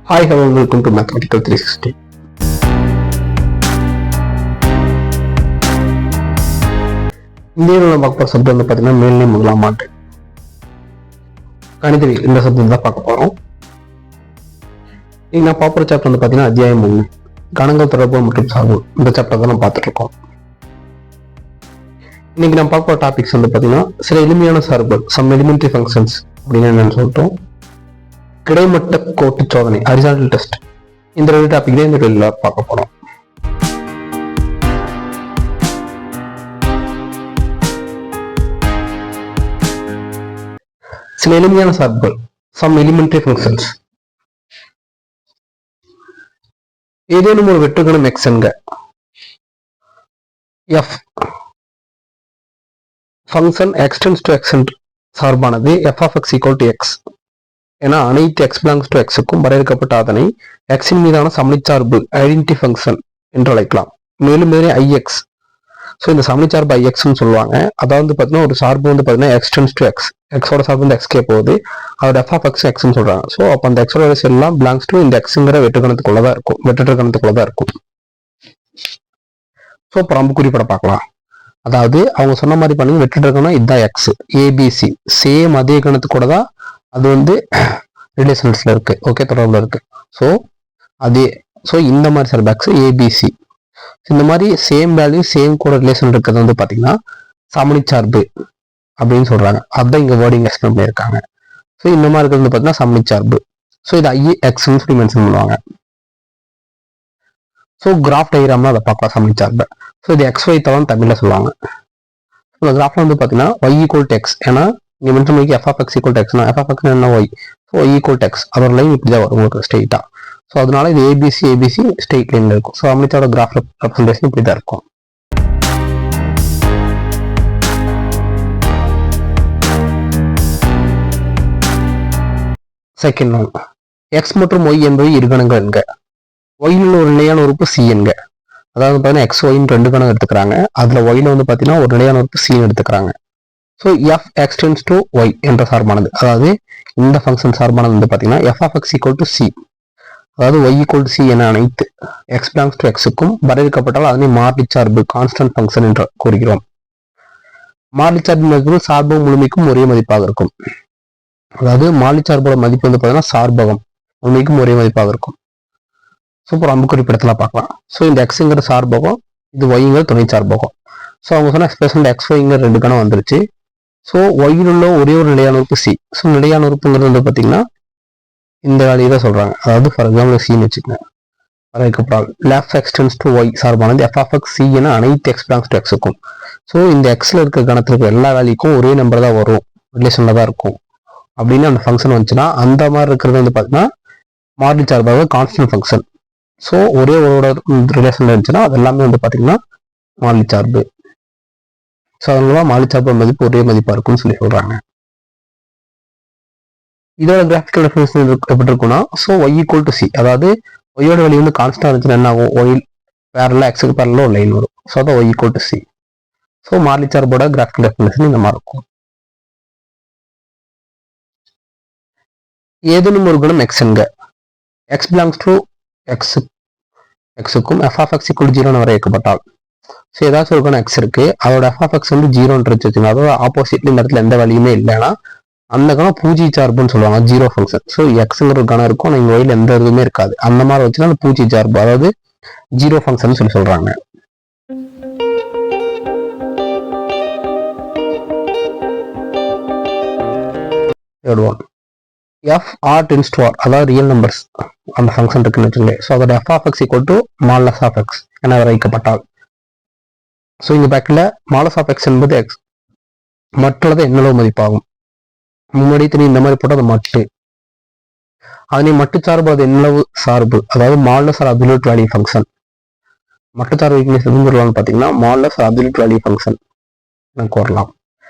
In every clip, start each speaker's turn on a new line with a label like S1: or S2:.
S1: Hi, hello, welcome to Mathematical 360. இந்தியாவில் நம்ம பார்க்க போகிற சப்ஜெக்ட் வந்து பார்த்தீங்கன்னா மேல்நிலை முதலாம் ஆண்டு கணிதவியல். இந்த சப்ஜெக்ட் தான் பார்க்க போகிறோம். இன்னைக்கு நான் பார்க்குற சாப்டர் வந்து பார்த்தீங்கன்னா அத்தியாயம் 3 கணங்கள் தொடர்பு மற்றும் சார்பு. இந்த சாப்டர் தான் நம்ம பார்த்துட்டு இருக்கோம். இன்னைக்கு நான் பார்க்க போகிற டாபிக்ஸ் வந்து பார்த்தீங்கன்னா சில எளிமையான சார்புகள், சம் எலிமெண்டரி ஃபங்க்ஷன்ஸ் அப்படின்னு என்னன்னு சொல்லிட்டோம். கிடைமட்ட கோட்டு சோதனை, ஹரிசாண்டல் டெஸ்ட். இந்த ரெண்டு டாபிக் தான் இந்த வீடியோல பார்க்க போறோம். சில எளிமையான சார்புகள், சம் எலிமெண்டரி ஃபங்க்ஷன்ஸ். ஏதேனும் ஒரு வெற்றுகணம் எக்ஸ் என்க F function extends to X சார்பானது F of X equal to X என அனைத்து எக்ஸ் பிலாங்ஸ் டு எக்ஸுக்கும் வரையறுக்கப்பட்ட அதனை எக்ஸின் மீதான சமணிச்சார்பு ஐடென்டிட்டி ஃபங்க்ஷன் என்று அழைக்கலாம். மேலும் இதனை ஐஎக்ஸ், ஸோ இந்த சமணிச்சார்பு ஐஎக்ஸ்ன்னு சொல்லுவாங்க. அதாவது பார்த்தீங்கன்னா ஒரு சார்பு வந்து பார்த்தீங்கன்னா எக்ஸ்டென்ஸ் டு எக்ஸ், எக்ஸோட சார்பு வந்து எக்ஸ்கே போகுது, அதோட எஃப் ஆஃப் எக்ஸ் எக்ஸ்ன்னு சொல்றாங்க. ஸோ அப்போ அந்த எக்ஸோட எல்லாம் பிலாங்ஸ் டு இந்த எக்ஸுங்கிற வெற்றுக்கணத்துக்குள்ள தான் இருக்கும், வெற்றிடக்கணத்துக்குள்ள தான் இருக்கும். ஸோ இப்போ நம்ம குறிப்பிட பார்க்கலாம். அதாவது அவங்க சொன்ன மாதிரி பண்ணுங்க, வெற்றிடக்கணம் இதுதான் எக்ஸ், ஏபிசி சேம் அதே கணத்து கூட தான் அது வந்து ரிலேஷன்ஸ்ல இருக்கு, ஓகே, தொடர்புல இருக்கு. ஸோ இந்த மாதிரி சார் பேக்ஸ் ஏபிசி, இந்த மாதிரி சேம் வேல்யூ சேம் கூட ரிலேஷன் இருக்கிறது வந்து பாத்தீங்கன்னா சமணிச்சார்பு அப்படின்னு சொல்றாங்க. அதுதான் இங்க வேர்டிங் எக்ஸ்பிளைன் பண்ணியிருக்காங்க. ஸோ இந்த மாதிரி இருக்கிறது வந்து பாத்தீங்கன்னா சமணிச்சார்பு. ஸோ இது ஐஎக்ஸ்ன்னு சொல்லி மென்ஷன் பண்ணுவாங்க. ஸோ கிராஃப் டயக்ராம்ல அதை பார்க்கலாம் சமணிச்சார்பு. ஸோ இது எக்ஸ் ஒய் தளம் தமிழ்ல சொல்லுவாங்க. இந்த கிராஃப்ல வந்து பாத்தீங்கன்னா ஒய் ஈக்குவல் டு எக்ஸ், ஏன்னா இங்க மென்ஷன் பண்ணி F of X equal to எக்ஸ்னா எஃப் ஆஃப் எக்ஸ் என்ன Y, so Y equal to X, அதோட லைன் இப்படி தான் வரும் உங்களுக்கு ஸ்ட்ரெயிட்டா. ஸோ அதனால இது ஏபிசி ஸ்ட்ரெயிட் லைன்ல இருக்கும். ஸோ அமினிச்சோட கிராஃப் ரெப்ரசன்டேஷன் இப்படி தான் இருக்கும். செகண்ட் ஒன், எக்ஸ் மற்றும் ஒய் என்பது இரு கணங்கள் என்க. ஒய்ல ஒரு நிலையான உறுப்பு சி என்க. அதாவது பார்த்தீங்கன்னா எக்ஸ் ஒய்னு ரெண்டு கணக்கு எடுத்துக்கிறாங்க. அதுல ஒய்ல வந்து பார்த்தீங்கன்னா ஒரு நிலையான உறுப்பு சின்னு எடுத்துக்கிறாங்க. So f x tends to y என்ற சார்பானது, அதாவது இந்த ஃபங்க்ஷன் சார்பானது வந்து பார்த்தீங்கன்னா f of X equal to c, அதாவது ஒய் ஈக்குவல் டு சி என அனைத்து எக்ஸ் பிலாங்ஸ் டு எக்ஸுக்கும் வரையறுக்கப்பட்டால் அதனை மாறிலி சார்பு கான்ஸ்டன்ட் ஃபங்க்ஷன் என்று கூறுகிறோம். மாறிலி சார்பு மதிப்பு சார்பு முழுமைக்கும் ஒரே மதிப்பாக இருக்கும். அதாவது மாறிலி சார்போட மதிப்பு வந்து பார்த்தீங்கன்னா சார்பகம் முழுமைக்கும் ஒரே மதிப்பாக இருக்கும். சூப்பர், நம்ம குறிப்பிடத்துல பார்க்கலாம். ஸோ இந்த எக்ஸுங்கிற சார்பகம், இது ஒய்ங்கிற துணை சார்பகம். ஸோ அவங்க சொன்ன எக்ஸ்பிரஷன் எக்ஸ் ஒய்ங்கிற ரெண்டு கணம் வந்துருச்சு. ஸோ ஒய்யில் உள்ள ஒரே ஒரு நிலையான உறுப்பு சி. ஸோ நிலையான உறுப்புங்கிறது வந்து பார்த்தீங்கன்னா இந்த வேலையை தான் சொல்றாங்க. அதாவது ஃபார் எக்ஸாம்பிள் சின்னு வச்சுக்கோங்க. அதுக்கப்புறம் லெஃப்ட் எக்ஸ்டென்ஸ் டு ஒய் சார்பானது எஃப் ஆஃப் எக்ஸ் சி என அனைத்து எக்ஸ் பிலாங்ஸ் டு எக்ஸுக்கும். ஸோ இந்த எக்ஸ்ல இருக்க கணத்துல இருக்க எல்லா வேலைக்கும் ஒரே நம்பர் தான் வரும், ரிலேஷன்ல தான் இருக்கும் அப்படின்னு அந்த ஃபங்க்ஷன் வந்துச்சுன்னா அந்த மாதிரி இருக்கிறது வந்து பார்த்தீங்கன்னா மாறிலி சார்பாக கான்ஸ்டன்ட் ஃபங்க்ஷன். ஸோ ஒரே ஒரு ரிலேஷன்ல இருந்துச்சுன்னா அது எல்லாமே வந்து பார்த்தீங்கன்னா மாறிலி சார்பு. ஸோ அதனால மாறிலி சார்பு மதிப்பு ஒரே மதிப்பா இருக்கும்னு சொல்லி சொல்றாங்க. இதோட கிராஃபிக்கல் ரெஃபரன்ஸ் எப்படி இருக்கும்னா, so Y equal to c, அதாவது ஒய்யோட வேல்யூ வந்து கான்ஸ்டன்ட் இருந்துச்சுன்னா என்ன ஆகும், ஒய் பேரலா எக்ஸுக்கு பேரலா ஒரு லைன் வரும். ஸோ அதான் y equal to c. So மாறிலி சார்போட கிராஃபிக்கல் ரெஃபரன்ஸ் இந்த மாதிரி இருக்கும். ஏதேனும் ஒரு குணம் எக்ஸ் என்க, எக்ஸ் பிலாங்ஸ் டு எக்ஸுக்கும் எஃப் ஆஃப் எக்ஸ் ஈக்குவல் 0 வரையறுக்கப்பட்டால், ஸோ ஏதாச்சும் ஒரு கணம் எக்ஸ் இருக்கு, அதோட எஃப் ஆஃப் எக்ஸ் வந்து 0 வச்சுக்கோங்க. அதோட ஆப்போசிட்ல இந்த இடத்துல எந்த வேல்யூமே இல்லைன்னா அந்த கணம் பூஜ்ஜிய சார்புன்னு சொல்லுவாங்க, ஜீரோ ஃபங்க்ஷன். ஸோ எக்ஸுங்கிற ஒரு கணம் இருக்கும், நீங்கள் ஒயில எந்த இதுவுமே இருக்காது. அந்த மாதிரி வச்சுன்னா அந்த பூஜ்ஜிய சார்பு, அதாவது ஜீரோ ஃபங்க்ஷன் சொல்லி சொல்றாங்க. F R tends to R, அதாவது ரியல் நம்பர்ஸ் அந்த ஃபங்க்ஷன் இருக்குன்னு வச்சுக்கோங்க. ஸோ அதோட f of X equal to modulus of x என வரைக்கப்பட்டால், ஸோ இந்த பேக்கில் மாலஸ் ஆஃப் எக்ஸ் என்பது எக்ஸ் மற்றளவு என்னளவு மதிப்பாகும். முன்னாடி தெரியும் இந்த மாதிரி போட்டு அது மட்டு, அதனை மட்டு சார்பு அது என்னளவு சார்பு, அதாவது மாலஸ் ஆர் அப்சல்யூட் வேல்யூ ஃபங்க்ஷன். மட்டு சார்பு எதுன்னு பார்த்தீங்கன்னா மாலஸ் ஆர் அப்சல்யூட் வேல்யூ ஃபங்க்ஷன் கூறலாம்.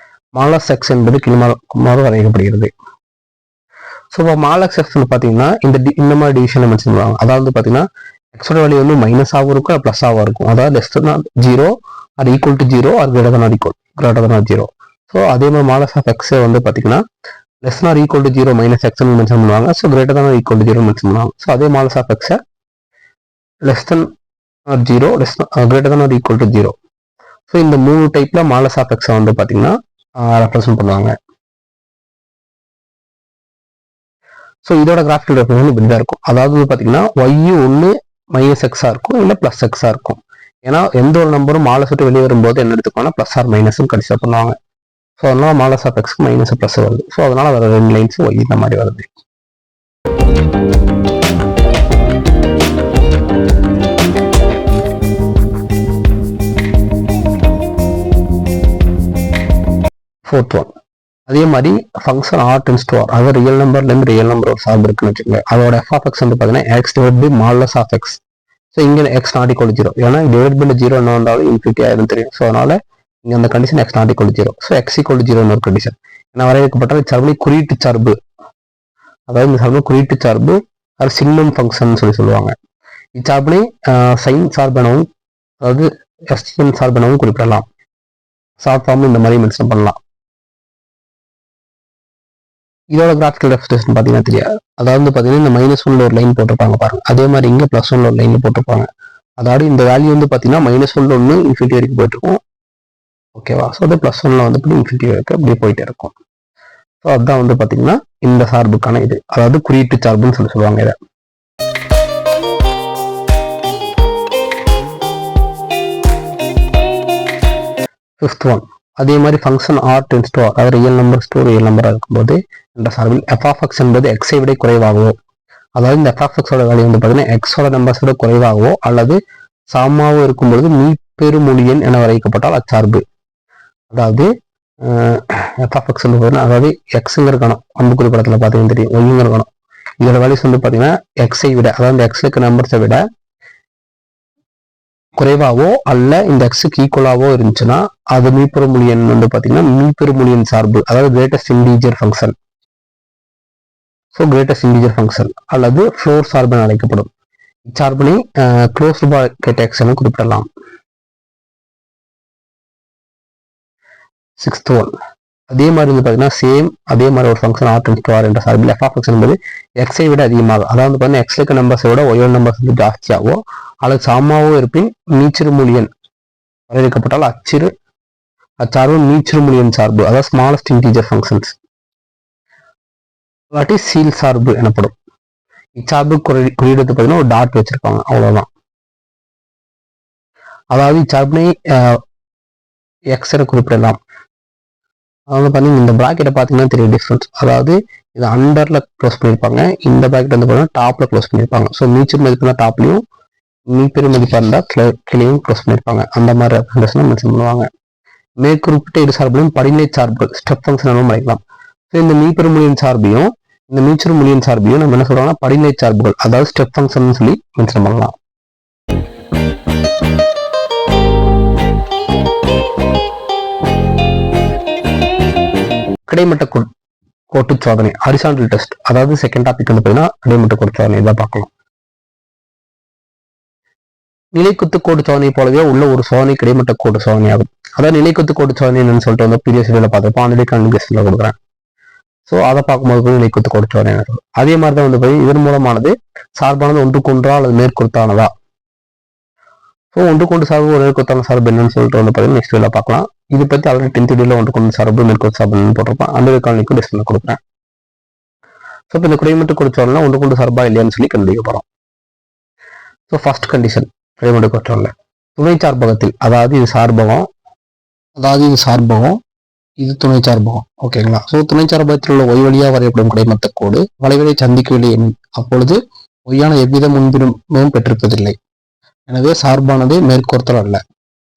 S1: மாலஸ் எக்ஸ் என்பது கீழ்மாறு வரையறுக்கப்படுகிறது. ஸோ இப்போ மாலஸ் எக்ஸ் பார்த்தீங்கன்னா இந்த மாதிரி டிவிஷன் மென்ஷன் பண்ணுவாங்க. அதாவது பார்த்தீங்கன்னா எக்ஸோட வேல்யூ வந்து மைனஸாகவும் இருக்கும், ப்ளஸ்ஸாகவும் இருக்கும். அதாவது less than 0 or equal to 0 or greater than or 0. So அதே மாதிரி மாலஸ் ஆஃப் எக்ஸ் வந்து பார்த்தீங்கன்னா less or equal to 0 minus எக்ஸ்னு மென்ஷன் பண்ணுவாங்க. So greater than equal to 0 mention பண்ணுவாங்க. ஸோ அதே மாடல்ஸ் ஆஃப் எக்ஸை less than or 0 greater than or equal to 0. So இந்த 3 டைப்ல மாடல்ஸ் ஆஃப் எக்ஸை வந்து பார்த்தீங்கன்னா ரெப்ரசென்ட் பண்ணுவாங்க. ஸோ இதோட கிராஃபிக்கல் ரெப்ரசன்ட் இப்படி தான் இருக்கும். அதாவது பார்த்தீங்கன்னா ஒய் ஒன்று மைனஸ் எக்ஸாக இருக்கும், இல்லை ப்ளஸ் எக்ஸாக இருக்கும். ஏன்னா எந்த ஒரு நம்பரும் மாடல்ஸ் விட்டு வெளியே வரும்போது என்ன எடுத்துக்கோன்னா ப்ளஸ் ஆர் மைனஸ்ன்னு கன்சிடர் பண்ணுவாங்க. ஸோ அதனால மாடல்ஸ் ஆஃப் எக்ஸ்க்கு மைனஸ் ப்ளஸ் வருது. ஸோ அதனால வர 2 லைன்ஸ் ஒய் இந்த மாதிரி வருது. ஃபோர்த் ஒன் அதே மாதிரி function R tends to R, அதாவது ரியல் நம்பர்லேருந்து ரியல் நம்பர் ஒரு சார்பு இருக்குன்னு வச்சுக்கோங்க. அதோட எஃப் ஆஃப் எக்ஸ் வந்து பார்த்தீங்கன்னா x divide by modulus of x. So இங்கே எக்ஸ் நாட் ஈக்குவல் 0, ஏன்னா டிவைட் பை 0 என்ன வந்தாலும் இன்ஃபினிட்டி ஆயிரும் தெரியும். ஸோ அதனால இங்கே அந்த condition X not equal 0. So X equal 0 ஒரு கண்டிஷன். ஏன்னா வரையறுக்கப்பட்ட சார்பு குறியீட்டு சார்பு, அதாவது இந்த சார்பு குறியீட்டு சார்பு அது சின்னம் ஃபங்க்ஷன் சொல்லுவாங்க. இச்சார்பினை சைன் சார்பெனவும் அதாவது எஸ்டிஎன் சார்பெனவும் குறிப்பிடலாம். ஷார்ட் ஃபார்ம் இந்த மாதிரி மென்ஷன் பண்ணலாம். இதோட கிராஃபிக்கல் ரெப்ரசன்டேஷன் பார்த்தீங்கன்னா தெரியாது. அதாவது பார்த்தீங்கன்னா இந்த -1 ஒரு லைன் போட்டிருப்பாங்க பாருங்க. அதே மாதிரி இங்கே +1 ஒரு லைன் போட்டிருப்பாங்க. அதாவது இந்த வேல்யூ வந்து பார்த்தீங்கன்னா -1 ஒன்று இன்ஃபினிட்டி வரைக்கும் போயிட்டு இருக்கும். ஓகேவா? ஸோ அது +1 வந்து இன்ஃபினிட்டி வரைக்கும் அப்படியே போயிட்டே இருக்கும். ஸோ அதுதான் வந்து பார்த்தீங்கன்னா இந்த சார்புக்கான இது, அதாவது குறியீட்டு சார்புன்னு சொல்லுவாங்க இதை. ஃபிஃப்த் ஒன் அதே மாதிரி function R tends to R, அதாவது ரியல் நம்பர்ஸ் டு ரியல் நம்பராக இருக்கும்போது இந்த சார்பில் எஃப் ஆஃப் எக்ஸ் என்பது எக்ஸை விட குறைவாகவோ, அதாவது இந்த எஃப் ஆஃப் எக்ஸோட வேல்யூ வந்து பார்த்தீங்கன்னா எக்ஸோட நம்பர்ஸ் விட குறைவாகவோ அல்லது சமமாகவோ இருக்கும்பொழுது மீப்பெருமொழியன் என வரைக்கப்பட்டால் அச்சார்பு. அதாவது எஃப் ஆஃப் எக்ஸ் வந்து பார்த்தீங்கன்னா, அதாவது எக்ஸுங்க இருக்கணும், அம்புக்குறி படத்தில் பார்த்தீங்கன்னா தெரியும், ஒய்யுங்க இருக்கணும். இதோட வேல்யூஸ் வந்து பார்த்தீங்கன்னா எக்ஸை விட, அதாவது எக்ஸ்ல இருக்க நம்பர்ஸை விட குறைவாவோ அல்ல இந்த எக்ஸுக்கு ஈக்குவலாவோ இருந்துச்சுன்னா அது மீப்பெருமொழியன் வந்து பார்த்தீங்கன்னா மீப்பெருமொழியன் சார்பு, அதாவது greatest integer function. So greatest integer function அல்லது ஃப்ளோர் சார்பு என அழைக்கப்படும். இச்சார்பினை க்ளோஸ்டு பிராக்கெட் எக்ஸ் என குறிப்பிடலாம். 6th ஒன் அதே மாதிரி வந்து பார்த்தீங்கன்னா சேம் அதே மாதிரி ஒரு function R tends to R என்ற சார்பில் எஃப் ஆஃப் எக்ஸ் என்பது எக்ஸை விட அதிகமாக, அதாவது பார்த்தீங்கன்னா எக்ஸ்ல இருக்க நம்பர்ஸை விட ஒய்யோட நம்பர்ஸ் வந்து ஜாஸ்தியாகவோ அல்லது சமமாகவோ இருப்பின் மீச்சிறுமொழியன் வரையறுக்கப்பட்டால் அச்சார்பு மீச்சிறுமொழியன் சார்பு, அதாவது ஸ்மாலஸ்ட் இன்டீஜர் ஃபங்க்ஷன்ஸ் இல்லாட்டி சீல் சார்பு எனப்படும். இச்சார்பு குறியீடு பார்த்தீங்கன்னா ஒரு டாட் வச்சிருப்பாங்க, அவ்வளவுதான். அதாவது இச்சார்பினை எக்ஸ் என குறிப்பிடலாம். அதாவது பார்த்தீங்கன்னா இந்த ப்ராக்கெட்டை பார்த்தீங்கன்னா தெரியும் டிஃப்ரென்ஸ். அதாவது இது அண்டர்ல க்ளோஸ் பண்ணியிருப்பாங்க, இந்த ப்ராக்கெட் வந்து பார்த்தீங்கன்னா டாப்ல க்ளோஸ் பண்ணியிருப்பாங்க. ஸோ மீச்சர் மதிப்புனா டாப்லையும் மீப்பெரு மதிப்பாக இருந்தால் கிளையும் க்ளோஸ் பண்ணியிருப்பாங்க. அந்த மாதிரி ரெப்ரசன்டேஷன் மென்ஷன் பண்ணுவாங்க. மேற்குறிப்பிட்ட இரு சார்புகளும் படிநிலை சார்புகள் ஸ்டெப் ஃபங்க்ஷன் அழைக்கலாம். ஸோ இந்த மீப்பெருமொழியின் சார்பையும் இந்த மீச்செருமொழியின் சார்பையும் நம்ம என்ன சொல்றாங்கன்னா படிநிலை சார்புகள், அதாவது ஸ்டெப் ஃபங்க்ஷன் சொல்லி மென்ஷன் பண்ணலாம். கிடைமட்ட கோட்டு சோதனை ஹரிசாண்டல் டெஸ்ட், அதாவது செகண்ட் டாபிக் வந்து பார்த்தீங்கன்னா கிடைமட்ட கோட்டு சோதனை தான் பார்க்கலாம். நிலைக்குத்து கோடு சோதனை போலவே உள்ள ஒரு சோதனை கிடைமட்ட கோடு சோதனை ஆகும். அதாவது நிலைக்குத்து கோடு சோதனை என்னன்னு சொல்லிட்டு வந்து ப்ரீவியஸ் வீடியோல பார்த்துப்போம், அந்த கன்வென்ஷன்ல கொடுக்குறேன். ஸோ அதை பார்க்கும்போது நிலைக்குத்து கோடு சோதனை இருக்கும். அதே மாதிரி தான் வந்து பார்த்தீங்கன்னா இதன் மூலமானது சார்பானது ஒன்றுக்கொன்றா அல்லது மேற்கொத்தானதா. ஸோ ஒன்றுக்கொண்டு சார்பு ஒரு மேற்கொத்தான சார்பு என்னன்னு சொல்லிட்டு வந்து பார்த்தீங்கன்னா நெக்ஸ்ட் வீடியோல பார்க்கலாம். இது பற்றி ஆல்ரெடி 10th வீடியோல ஒன்றுக்கொண்டு சார்பு மேற்கொத்து சார்பு போட்டிருப்பேன், அந்த காலனிக்கும் டிஸ்பிளே கொடுக்குறேன். ஸோ இப்போ இந்த கிடைமட்ட கோடு சோதனை ஒன்றுக்கொண்டு சார்பா இல்லையான்னு சொல்லி கண்டுபிடிக்க போறோம். ஸோ ஃபர்ஸ்ட் கண்டிஷன் கிடைமட்ட கோடு சோதனை துணை சார்பகத்தில், அதாவது இது சார்பகம், இது துணை சார்பகம். ஓகேங்களா? ஸோ துணை சார்பகத்தில் உள்ள ஒய் வழியாக வரையப்படும் கிடைமட்ட கோடு வளைவரை சந்திக்கவில்லை எனில் அப்பொழுது ஒய்யான எவ்வித முன்பிரிவும் பெற்றிருப்பதில்லை. எனவே சார்பானது மேற்கோர்த்தல் அல்ல.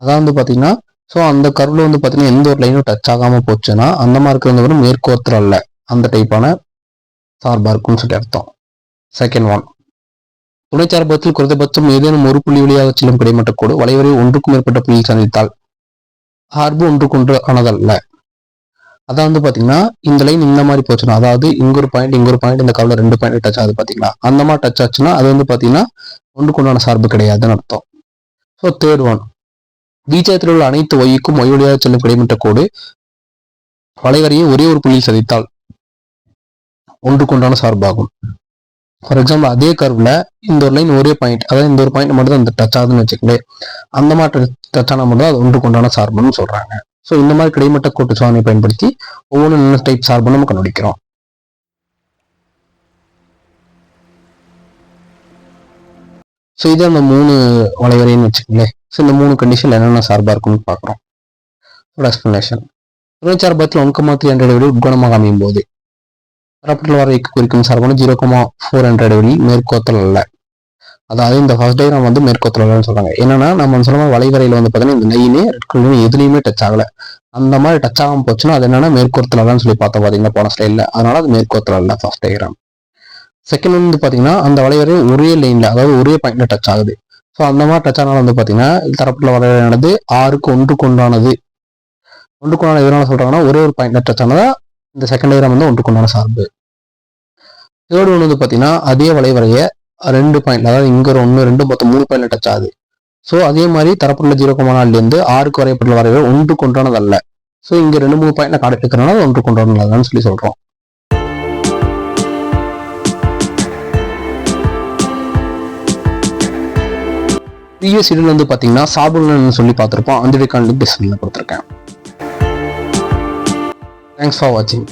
S1: அதான் வந்து பார்த்தீங்கன்னா ஸோ அந்த கர்வ்ல வந்து பார்த்தீங்கன்னா எந்த ஒரு லைனும் டச் ஆகாமல் போச்சுன்னா அந்த மாதிரி வந்து மேற்கோர்த்தல் அல்ல, அந்த டைப்பான சார்பா இருக்கும்னு சொல்லி அர்த்தம். செகண்ட் ஒன் துணை சார்பகத்தில் குறைந்தபட்சம் ஏதேனும் ஒரு புள்ளி வழியாக செல்லும் கிடைமட்ட கோடு வளைவரை ஒன்றுக்கும் மேற்பட்ட புள்ளியில் சந்தித்தால் சார்பு ஒன்றுக்கொன்று ஆனதல்ல. அதான் வந்து பாத்தீங்கன்னா இந்த லைன் இந்த மாதிரி போச்சுன்னா, அதாவது இங்க ஒரு பாயிண்ட் இந்த கவலை 2 பாயிண்ட் டச் ஆகுது பாத்தீங்களா, அந்த மாதிரி டச் ஆச்சுன்னா அது வந்து பாத்தீங்கன்னா ஒன்றுக்கொண்டான சார்பு கிடையாதுன்னு அர்த்தம். ஸோ தேர்ட் ஒன் வீச்சகத்தில் உள்ள அனைத்து ஒய்க்கும் ஒய் வழியாக செல்லும் கிடைமட்ட கோடு வளைவரையை ஒரே ஒரு புள்ளியில் சதித்தால் ஒன்றுக்குண்டான சார்பாகும். ஃபார் எக்ஸாம்பிள் அதே கர்வ்ல இந்த ஒரு லைன் ஒரே பாயிண்ட், அதாவது இந்த ஒரு பாயிண்ட் மட்டும் தான் இந்த டச் ஆகுதுன்னு வச்சுக்கலேன், அந்த மாதிரி டச் ஆனா மட்டும் தான் அது ஒன்றுக்குண்டான சார்புன்னு சொல்றாங்க. ஸோ இந்த மாதிரி கிடைமட்ட கோட்டு சோதனை பயன்படுத்தி ஒவ்வொன்றும் என்ன டைப் சார்பு நம்ம கண்டுபிடிக்கிறோம். ஸோ இது அந்த 3 வளைவரைன்னு வச்சுக்கங்களேன். ஸோ இந்த 3 கண்டிஷன்ல என்னென்ன சார்பா இருக்குன்னு பார்க்குறோம். எக்ஸ்பிளனேஷன். துணைச்சார்பத்தில் 1,3 என்ற இடைவெளி உட்கோணமாக அமையும் போது தரப்பட்டுள்ள வரைக்கு குறிக்கும் சார்பான 0,4 என்ற இடைவெளி மேற்கோத்தல் அல்ல. அதாவது இந்த ஃபர்ஸ்ட் டைம் வந்து மேற்கோத்தல் அல்லன்னு சொல்றாங்க. என்னன்னா நம்ம சொல்ல வளைவரையில வந்து பார்த்தீங்கன்னா இந்த லைனே எதுலையுமே டச் ஆகல. அந்த மாதிரி டச் ஆகாம போச்சுன்னா அது என்னன்னா மேற்கோத்தல் அல்லன்னு சொல்லி பார்த்தோம் பாத்தீங்கன்னா போன ஸ்லைட்ல. அதனால அது மேற்கோத்தல் அல்ல ஃபர்ஸ்ட் டயக்ராம். செகண்ட் வந்து பாத்தீங்கன்னா அந்த வளைவரை ஒரே லைன்ல, அதாவது ஒரே பாயிண்ட்ல டச் ஆகுது. ஸோ அந்த மாதிரி டச் ஆனாலும் வந்து பாத்தீங்கன்னா தரப்பட்டுள்ள வளைவரையானது ஆறுக்கு ஒன்றுக்குண்டானது. ஒன்றுக்குண்டான எதனால சொல்றாங்கன்னா ஒரே ஒரு பாயிண்ட்ல டச் ஆனதா இந்த செகண்ட் டயக்ராம் வந்து ஒன்றுக்குண்டான சார்பு. தேர்ட் ஒன்று வந்து பாத்தீங்கன்னா அதே வளைவரைய 2 பாயிண்ட், அதாவது இங்க ஒரு 1 2 மொத்தம் 3 பாயிண்ட்ல டச் ஆகுது. ஸோ அதே மாதிரி தரப்பட்டுள்ள 0,4 இருந்து 6க்கு வரையப்பட்டுள்ள வரைவை ஒன்றுக்குண்டானது அல்ல. ஸோ இங்க 2-3 பாயிண்ட்ல காட்டு இருக்கிறனால ஒன்றுக்குண்டானதுன்னு சொல்லி சொல்றோம். ப்ரீவியஸ் வீடியோல வந்து பாத்தீங்கன்னா சார்புன்னு சொல்லி பார்த்திருப்போம். அந்த வீடியோக்கான லிங்க் டிஸ்கிரிப்ஷன்ல கொடுத்துருக்கேன். தேங்க்ஸ் ஃபார் வாட்சிங்.